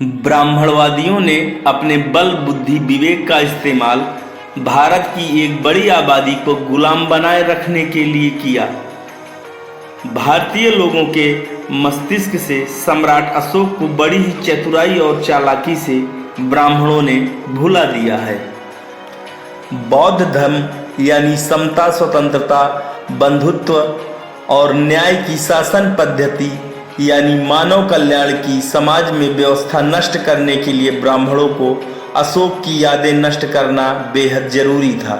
ब्राह्मणवादियों ने अपने बल बुद्धि विवेक का इस्तेमाल भारत की एक बड़ी आबादी को गुलाम बनाए रखने के लिए किया। भारतीय लोगों के मस्तिष्क से सम्राट अशोक को बड़ी ही चतुराई और चालाकी से ब्राह्मणों ने भुला दिया है। बौद्ध धर्म यानी समता, स्वतंत्रता, बंधुत्व और न्याय की शासन पद्धति यानी मानव कल्याण की समाज में व्यवस्था नष्ट करने के लिए ब्राह्मणों को अशोक की यादें नष्ट करना बेहद जरूरी था।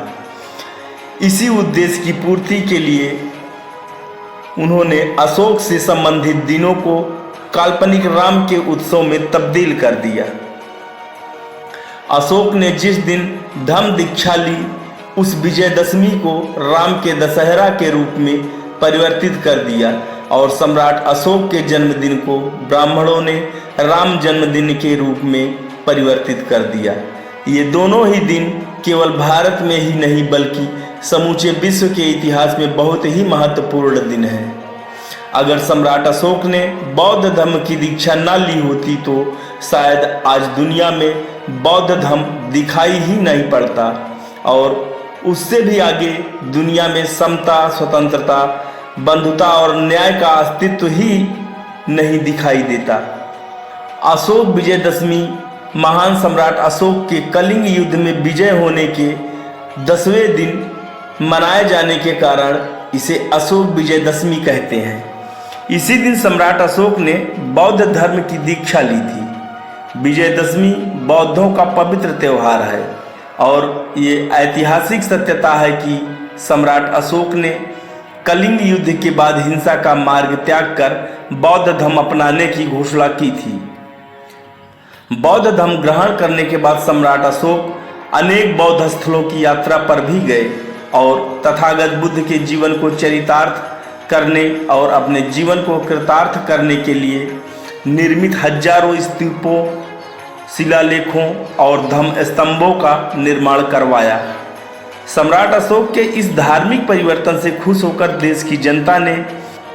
इसी उद्देश्य की पूर्ति के लिए उन्होंने अशोक से संबंधित दिनों को काल्पनिक राम के उत्सव में तब्दील कर दिया। अशोक ने जिस दिन धम्म दीक्षा ली उस विजयदशमी को राम के दशहरा के रूप में परिवर्तित कर दिया और सम्राट अशोक के जन्मदिन को ब्राह्मणों ने राम जन्मदिन के रूप में परिवर्तित कर दिया। ये दोनों ही दिन केवल भारत में ही नहीं बल्कि समूचे विश्व के इतिहास में बहुत ही महत्वपूर्ण दिन है। अगर सम्राट अशोक ने बौद्ध धर्म की दीक्षा न ली होती तो शायद आज दुनिया में बौद्ध धर्म दिखाई ही नहीं पड़ता और उससे भी आगे दुनिया में समता, स्वतंत्रता, बंधुता और न्याय का अस्तित्व ही नहीं दिखाई देता। अशोक विजयदशमी महान सम्राट अशोक के कलिंग युद्ध में विजय होने के 10वें दिन मनाए जाने के कारण इसे अशोक विजयदशमी कहते हैं। इसी दिन सम्राट अशोक ने बौद्ध धर्म की दीक्षा ली थी। विजयदशमी बौद्धों का पवित्र त्यौहार है और ये ऐतिहासिक सत्यता है कि सम्राट अशोक ने कलिंग युद्ध के बाद हिंसा का मार्ग त्याग कर बौद्ध धर्म अपनाने की घोषणा की थी। बौद्ध धर्म ग्रहण करने के बाद सम्राट अशोक अनेक बौद्ध स्थलों की यात्रा पर भी गए और तथागत बुद्ध के जीवन को चरितार्थ करने और अपने जीवन को कृतार्थ करने के लिए निर्मित हजारों स्तूपों, शिलालेखों और धम्म स्तंभों का निर्माण करवाया। सम्राट अशोक के इस धार्मिक परिवर्तन से खुश होकर देश की जनता ने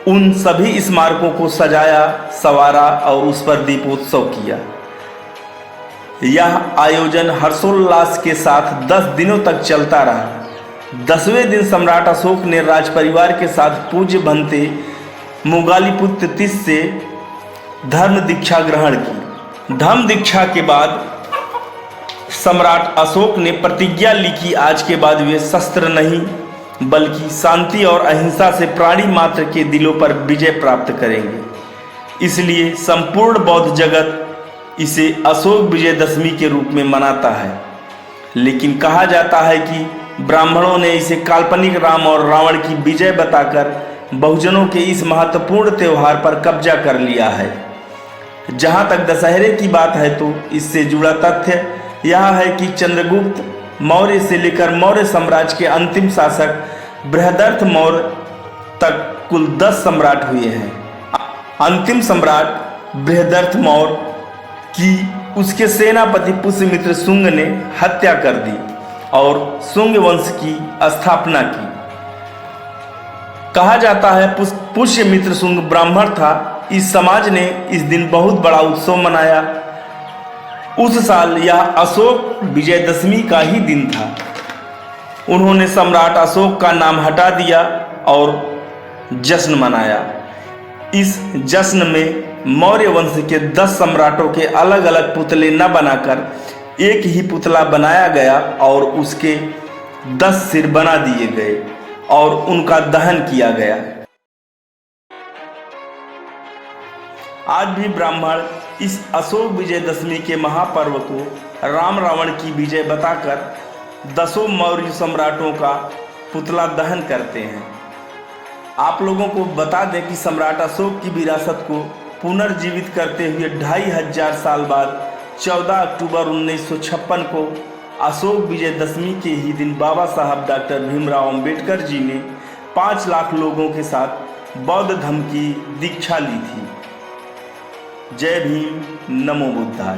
उन सभी स्मारकों को सजाया, संवारा और उस पर दीपोत्सव किया। यह आयोजन हर्षोल्लास के साथ 10 दिनों तक चलता रहा। 10वें दिन सम्राट अशोक ने राजपरिवार के साथ पूज्य भंते मुगालिपुत्र तीस से धर्म दीक्षा ग्रहण की। धर्म दीक्षा के बाद सम्राट अशोक ने प्रतिज्ञा ली कि आज के बाद वे शस्त्र नहीं बल्कि शांति और अहिंसा से प्राणी मात्र के दिलों पर विजय प्राप्त करेंगे। इसलिए संपूर्ण बौद्ध जगत इसे अशोक विजयदशमी के रूप में मनाता है। लेकिन कहा जाता है कि ब्राह्मणों ने इसे काल्पनिक राम और रावण की विजय बताकर बहुजनों के इस महत्वपूर्ण त्यौहार पर कब्जा कर लिया है। जहां तक दशहरे की बात है तो इससे जुड़ा तथ्य यह है कि चंद्रगुप्त मौर्य से लेकर मौर्य साम्राज्य के अंतिम शासक बृहदर्थ मौर्य तक कुल 10 सम्राट हुए हैं। अंतिम सम्राट बृहदर्थ मौर्य की उसके सेनापति पुष्यमित्र शुंग ने हत्या कर दी और शुंग वंश की स्थापना की। कहा जाता है पुष्यमित्र शुंग ब्राह्मण था। इस समाज ने इस दिन बहुत बड़ा उत्सव मनाया। उस साल यह अशोक विजयदशमी का ही दिन था। उन्होंने सम्राट अशोक का नाम हटा दिया और जश्न मनाया। इस जश्न में मौर्य वंश के 10 सम्राटों के अलग अलग पुतले न बनाकर एक ही पुतला बनाया गया और उसके 10 सिर बना दिए गए और उनका दहन किया गया। आज भी ब्राह्मण इस अशोक विजयदशमी के महापर्व को राम रावण की विजय बताकर 10 मौर्य सम्राटों का पुतला दहन करते हैं। आप लोगों को बता दें कि सम्राट अशोक की विरासत को पुनर्जीवित करते हुए 2500 साल बाद 14 अक्टूबर 1956 को अशोक विजयदशमी के ही दिन बाबा साहब डॉक्टर भीमराव अंबेडकर जी ने 5 लाख लोगों के साथ बौद्ध धर्म की दीक्षा ली थी। जय भीम, नमो बुद्धाय।